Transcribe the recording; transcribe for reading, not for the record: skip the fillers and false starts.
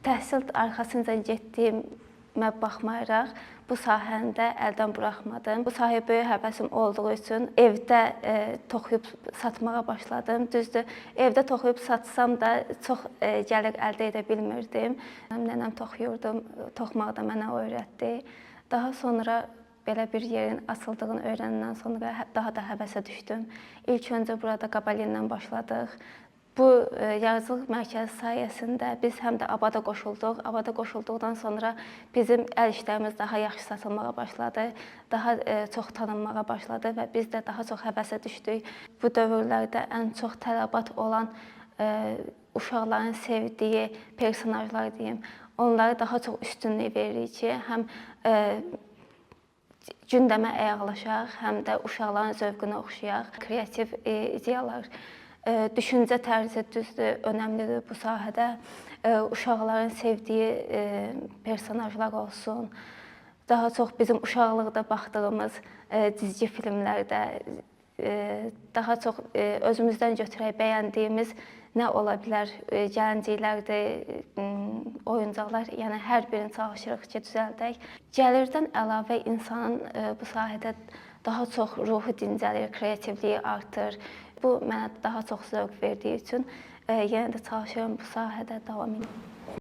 Təhsil arxasınca getdiyimə baxmayaraq, bu sahəni də əldən buraxmadım. Bu sahəyə böyük həvəsim olduğu üçün evdə toxuyub satmağa başladım. Düzdür, evdə toxuyub satsam da çox gəlir əldə edə bilmirdim. Nənəm toxuyurdum, toxumağı da mənə öyrətdi. Daha sonra belə bir yerin açıldığını öyrənəndən sonra daha da həvəsə düşdüm. İlk öncə burada qabalinlə başladıq. Bu yaradıcılıq mərkəzi sayəsində biz həm də ABAD-a qoşulduq. ABAD-a qoşulduqdan sonra bizim əl işlərimiz daha yaxşı satılmağa başladı, daha çox tanınmağa başladı və biz də daha çox həvəsə düşdük. Bu dövrlərdə ən çox tələbat olan uşaqların sevdiyi personajlar deyim, onlara daha çox üstünlük veririk ki, həm gündəmə əyalaşaq, həm də uşaqların zövqünə oxşayaq, kreativ ideyalar. Düşüncə tərzi düzdür, önəmlidir bu sahədə. Uşaqların sevdiyi personajlar olsun. Daha çox bizim uşaqlıqda baxdığımız cizgi filmlərdə daha çox özümüzdən götürək bəyəndiyimiz nə ola bilər? Gəlinciklərdir, oyuncaqlar, yəni hər birini çalışırıq ki, düzəldək. Gəlirdən əlavə insanın bu sahədə daha çox ruhu dincəlir, kreativliyi artır. Bu mənə daha çox zövq verdiyi üçün yenə də çalışıram bu sahədə davam edim.